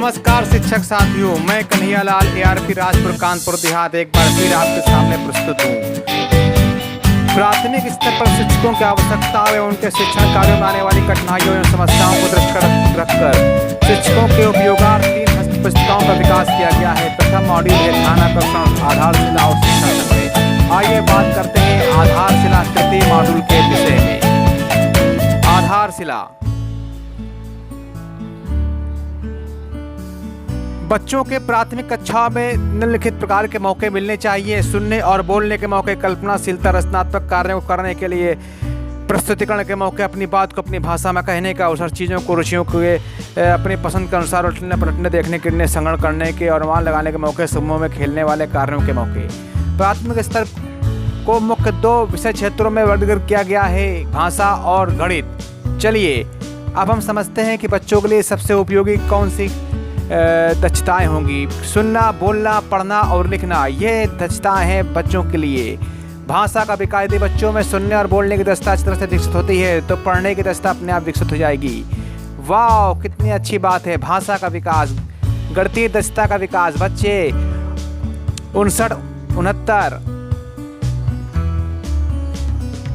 नमस्कार शिक्षक साथियों, मैं कन्हैयालाल ARP राजपुर कानपुर देहात एक बार फिर आपके सामने प्रस्तुत हूँ। प्राथमिक स्तर पर शिक्षकों की आवश्यकता एवं उनके शिक्षण कार्यों में आने वाली कठिनाइयों एवं समस्याओं को दृष्टिगत रखकर शिक्षकों के उपयोगार्थ 3 हस्त पुस्तिकाओं का विकास किया गया है। प्रथम मॉड्यूल है ध्यानाकर्षण, आधारशिला और शिक्षण तंत्र। आइए बात करते हैं आधारशिला तृतीय मॉड्यूल के विषय में। आधारशिला बच्चों के प्राथमिक कक्षा में निम्नलिखित प्रकार के मौके मिलने चाहिए। सुनने और बोलने के मौके, कल्पनाशीलता, रचनात्मक कार्यों को करने के लिए प्रस्तुतिकरण के मौके, अपनी बात को अपनी भाषा में कहने का अवसर, चीज़ों को, रुचियों के अपनी पसंद के अनुसार उलटने पलटने, देखने गिरने, संग्रहण करने के और अनुमान लगाने के मौके, समूह में खेलने वाले कार्यों के मौके। प्राथमिक स्तर को मुख्य 2 विषय क्षेत्रों में वर्गीकृत किया गया है, भाषा और गणित। चलिए अब हम समझते हैं कि बच्चों के लिए सबसे उपयोगी कौन सी दक्षताएं होंगी। सुनना, बोलना, पढ़ना और लिखना, ये दक्षताएं हैं बच्चों के लिए। भाषा का विकास यदि बच्चों में सुनने और बोलने की दक्षता अच्छी तरह से विकसित होती है तो पढ़ने की दक्षता अपने आप विकसित हो जाएगी। वाह, कितनी अच्छी बात है। भाषा का विकास, गणितीय दक्षता का विकास। बच्चे 59, 69,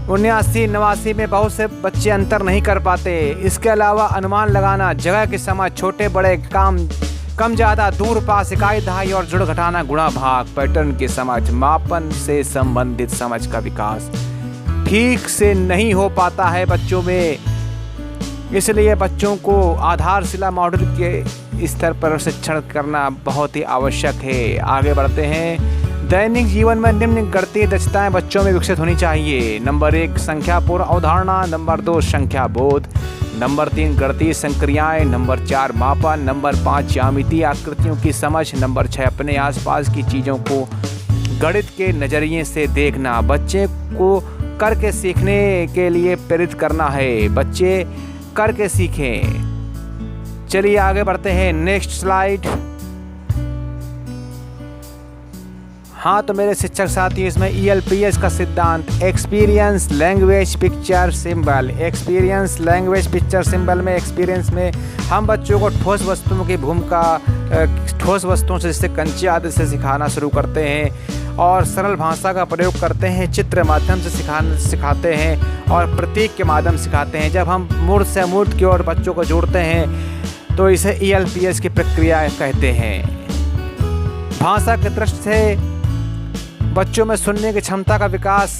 79, 89 में बहुत से बच्चे अंतर नहीं कर पाते। इसके अलावा अनुमान लगाना, जगह की समझ, छोटे बड़े काम, कम ज़्यादा, दूर पास, इकाई दहाई और जुड़ घटाना, गुणा भाग, पैटर्न की समझ, मापन से संबंधित समझ का विकास ठीक से नहीं हो पाता है बच्चों में। इसलिए बच्चों को आधारशिला मॉड्यूल के स्तर पर शिक्षण करना बहुत ही आवश्यक है। आगे बढ़ते हैं। दैनिक जीवन में निम्न गणितीय दक्षताएं बच्चों में विकसित होनी चाहिए। नंबर 1 संख्या पूर्ण अवधारणा, नंबर 2 संख्या बोध, नंबर 3 गणितीय संक्रियाएं, नंबर 4 मापन, नंबर 5 ज्यामितीय आकृतियों की समझ, नंबर 6 अपने आसपास की चीज़ों को गणित के नज़रिए से देखना। बच्चे को करके सीखने के लिए प्रेरित करना है। बच्चे करके सीखें। चलिए आगे बढ़ते हैं। Next slide. हाँ तो मेरे शिक्षक साथी, इसमें ELPS का सिद्धांत, experience language picture symbol. Experience language picture symbol में एक्सपीरियंस में हम बच्चों को ठोस वस्तुओं की भूमिका, ठोस वस्तुओं से जैसे कंचे आदि से सिखाना शुरू करते हैं और सरल भाषा का प्रयोग करते हैं। चित्र माध्यम से सिखाते हैं और प्रतीक के माध्यम सिखाते हैं। जब हम मूर्त से अमूर्त की ओर बच्चों को जोड़ते हैं तो इसे ELPS की प्रक्रिया कहते हैं। भाषा की दृष्टि से बच्चों में सुनने की क्षमता का विकास,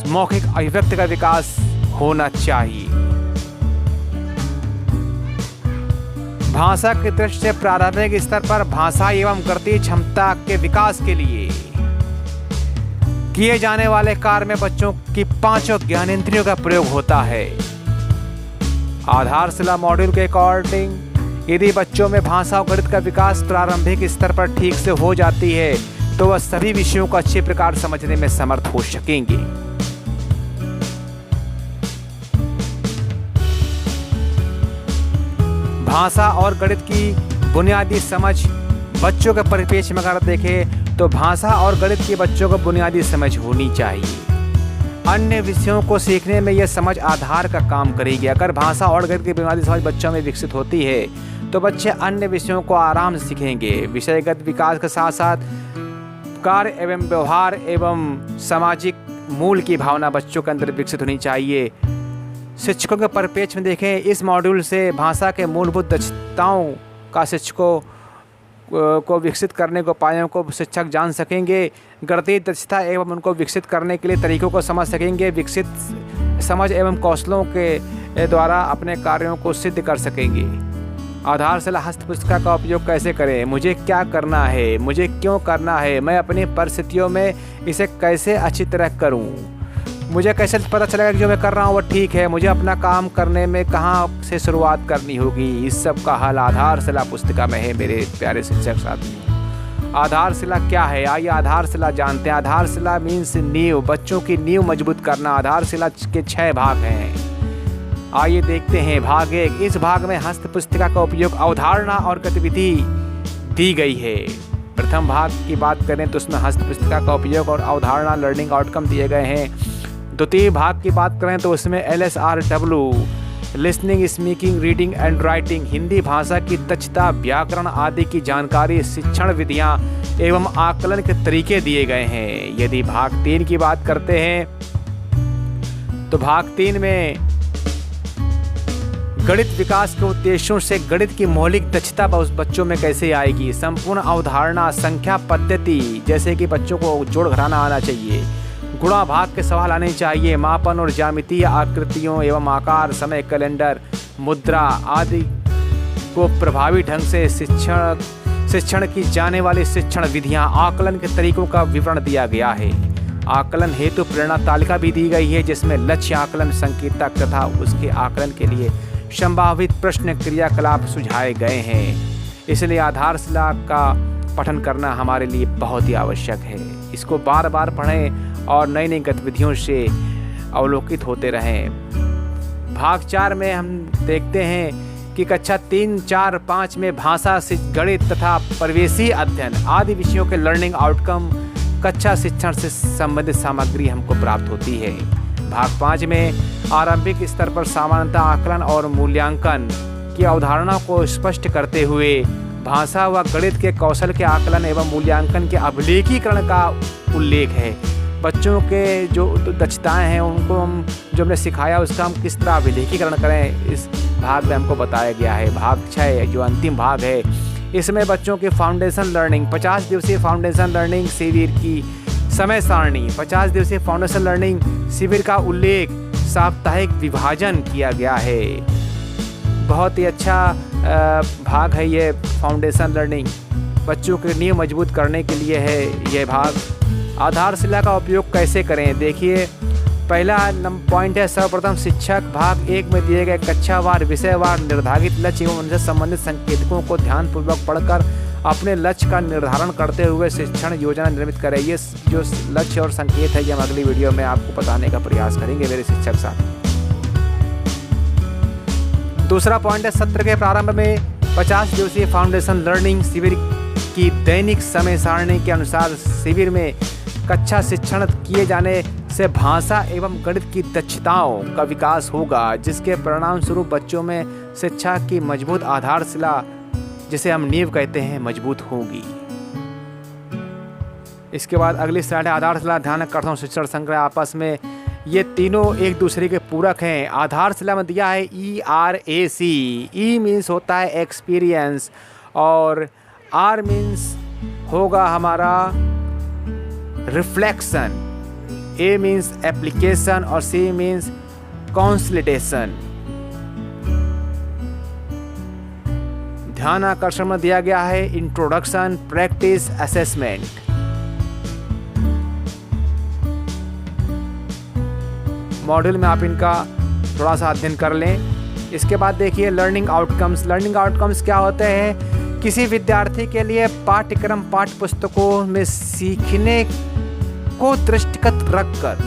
मौखिक अभिव्यक्ति का विकास होना चाहिए। भाषा की दृष्टि से प्रारंभिक स्तर पर भाषा एवं गणितीय क्षमता के विकास के लिए किए जाने वाले कार्य में बच्चों की 5 ज्ञानेंद्रियों का प्रयोग होता है। आधारशिला मॉड्यूल के अकॉर्डिंग यदि बच्चों में भाषा और गणित का विकास प्रारंभिक स्तर पर ठीक से हो जाती है तो वह सभी विषयों को अच्छे प्रकार समझने में समर्थ हो सकेंगे। भाषा और गणित की बुनियादी समझ बच्चों के परिप्रेक्ष्य में अगर देखें तो भाषा और गणित की बच्चों को बुनियादी समझ होनी चाहिए। अन्य विषयों को सीखने में यह समझ आधार का काम करेगी। अगर भाषा और गणित की बुनियादी समझ बच्चों में विकसित होती है तो बच्चे अन्य विषयों को आराम से सीखेंगे। विषयगत विकास के साथ साथ कार्य एवं व्यवहार एवं सामाजिक मूल की भावना बच्चों के अंदर विकसित होनी चाहिए। शिक्षकों के परिप्रेक्ष्य में देखें, इस मॉड्यूल से भाषा के मूलभूत दक्षताओं का शिक्षकों को विकसित करने के उपायों को शिक्षक जान सकेंगे। गणितीय दक्षता एवं उनको विकसित करने के लिए तरीकों को समझ सकेंगे। विकसित समझ एवं कौशलों के द्वारा अपने कार्यों को सिद्ध कर सकेंगे। आधारशिला हस्त पुस्तिका का उपयोग कैसे करें, मुझे क्या करना है, मुझे क्यों करना है, मैं अपनी परिस्थितियों में इसे कैसे अच्छी तरह करूं, मुझे कैसे पता चलेगा कि जो मैं कर रहा हूं वो ठीक है, मुझे अपना काम करने में कहां से शुरुआत करनी होगी, इस सब का हल आधारशिला पुस्तिका में है मेरे प्यारे शिक्षक साथियों। आधारशिला क्या है, आइए आधारशिला जानते हैं। आधारशिला मीन्स नींव, बच्चों की नींव मजबूत करना। आधारशिला के 6 भाग हैं। आइए देखते हैं। भाग 1, इस भाग में हस्त पुस्तिका का उपयोग अवधारणा और गतिविधि दी गई है। प्रथम भाग की बात करें तो उसमें हस्त पुस्तिका का उपयोग और अवधारणा लर्निंग आउटकम दिए गए हैं। द्वितीय भाग की बात करें तो उसमें LSRW listening, speaking, reading and writing, Hindi भाषा की दक्षता, व्याकरण आदि की जानकारी, शिक्षण विधियाँ एवं आकलन के तरीके दिए गए हैं। यदि भाग 3 की बात करते हैं तो भाग 3 में गणित विकास के उद्देश्यों से गणित की मौलिक दक्षता उस बच्चों में कैसे आएगी, संपूर्ण अवधारणा, संख्या पद्धति, जैसे कि बच्चों को जोड़ घटाना आना चाहिए, गुणा भाग के सवाल आने चाहिए, मापन और ज्यामितीय आकृतियों एवं आकार, समय, कैलेंडर, मुद्रा आदि को प्रभावी ढंग से शिक्षण की जाने वाली शिक्षण विधियां, आकलन के तरीकों का विवरण दिया गया है। आकलन हेतु प्रेरणा तालिका भी दी गई है, जिसमें लक्ष्य आकलन, संकेतक तथा उसके आकलन के लिए संभावित प्रश्न क्रियाकलाप सुझाए गए हैं। इसलिए आधारशिला का पठन करना हमारे लिए बहुत ही आवश्यक है। इसको बार बार पढ़ें और नई नई गतिविधियों से अवलोकित होते रहें। भाग 4 में हम देखते हैं कि कक्षा 3, 4, 5 में भाषा, गणित तथा परिवेशीय अध्ययन आदि विषयों के लर्निंग आउटकम, कक्षा शिक्षण से संबंधित सामग्री हमको प्राप्त होती है। भाग 5 में आरंभिक स्तर पर सामान्यतः आकलन और मूल्यांकन की अवधारणा को स्पष्ट करते हुए भाषा व गणित के कौशल के आकलन एवं मूल्यांकन के अभिलेखीकरण का उल्लेख है। बच्चों के जो दक्षताएं हैं उनको हम जो हमने सिखाया उसका हम किस तरह अभिलेखीकरण करें, इस भाग में हमको बताया गया है। भाग 6 जो अंतिम भाग है, इसमें बच्चों की फाउंडेशन लर्निंग, 50 दिवसीय फाउंडेशन लर्निंग शिविर की समय सारणी, 50 दिवसीय फाउंडेशन लर्निंग शिविर का उल्लेख, साप्ताहिक विभाजन किया गया है। बहुत ही अच्छा भाग है ये फाउंडेशन लर्निंग, बच्चों के नींव मजबूत करने के लिए है ये भाग। आधारशिला का उपयोग कैसे करें, देखिए पहला पॉइंट है, सर्वप्रथम शिक्षक भाग 1 में दिए गए कक्षावार, विषयवार निर्धारित लक्ष्य एवं उनसे संबंधित संकेतकों को ध्यानपूर्वक पढ़कर अपने लक्ष्य का निर्धारण करते हुए शिक्षण योजना निर्मित करें। ये जो लक्ष्य और संकेत है ये हम अगली वीडियो में आपको बताने का प्रयास करेंगे मेरे शिक्षक साथ। दूसरा पॉइंट है, सत्र के प्रारंभ में 50 दिवसीय फाउंडेशन लर्निंग शिविर की दैनिक समय सारणी के अनुसार शिविर में कक्षा शिक्षण किए जाने से भाषा एवं गणित की दक्षताओं का विकास होगा, जिसके परिणाम स्वरूप बच्चों में शिक्षा की मजबूत आधारशिला, जिसे हम नींव कहते हैं, मजबूत होगी। इसके बाद अगली स्लाइड है आधारशिला, ध्यान, कथन, शिक्षण, संग्रह। आपस में ये तीनों एक दूसरे के पूरक हैं। आधारशिला में दिया है ERAC, E मीन्स होता है एक्सपीरियंस और R मीन्स होगा हमारा रिफ्लेक्शन, A मीन्स एप्लीकेशन और C मीन्स कंसोलिडेशन। ध्यान आकर्षण में दिया गया है इंट्रोडक्शन, प्रैक्टिस, असेसमेंट। मॉड्यूल में आप इनका थोड़ा सा अध्ययन कर लें। इसके बाद देखिए लर्निंग आउटकम्स। लर्निंग आउटकम्स क्या होते हैं, किसी विद्यार्थी के लिए पाठ्यक्रम पाठ्य पुस्तकों में सीखने को दृष्टिगत रखकर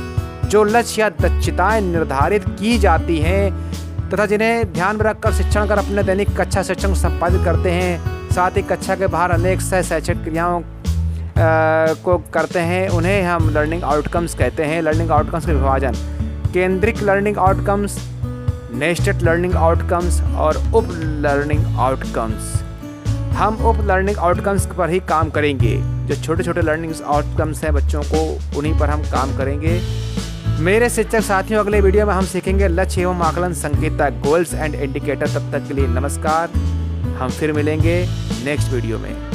जो लक्ष्य या दक्षताएं निर्धारित की जाती हैं तथा जिन्हें ध्यान में रखकर शिक्षण कर अपने दैनिक कक्षा शिक्षण संपादित करते हैं, साथ ही कक्षा के बाहर अनेक शैक्षिक क्रियाओं को करते हैं, उन्हें हम लर्निंग आउटकम्स कहते हैं। लर्निंग आउटकम्स के विभाजन, केंद्रित learning outcomes, nested learning outcomes और उप लर्निंग आउटकम्स। हम उप लर्निंग आउटकम्स पर ही काम करेंगे। जो छोटे छोटे लर्निंग आउटकम्स हैं बच्चों को, उन्हीं पर हम काम करेंगे। मेरे शिक्षक साथियों, अगले वीडियो में हम सीखेंगे लक्ष्य एवं आकलन संकेतक, गोल्स एंड इंडिकेटर। तब तक के लिए नमस्कार, हम फिर मिलेंगे नेक्स्ट वीडियो में।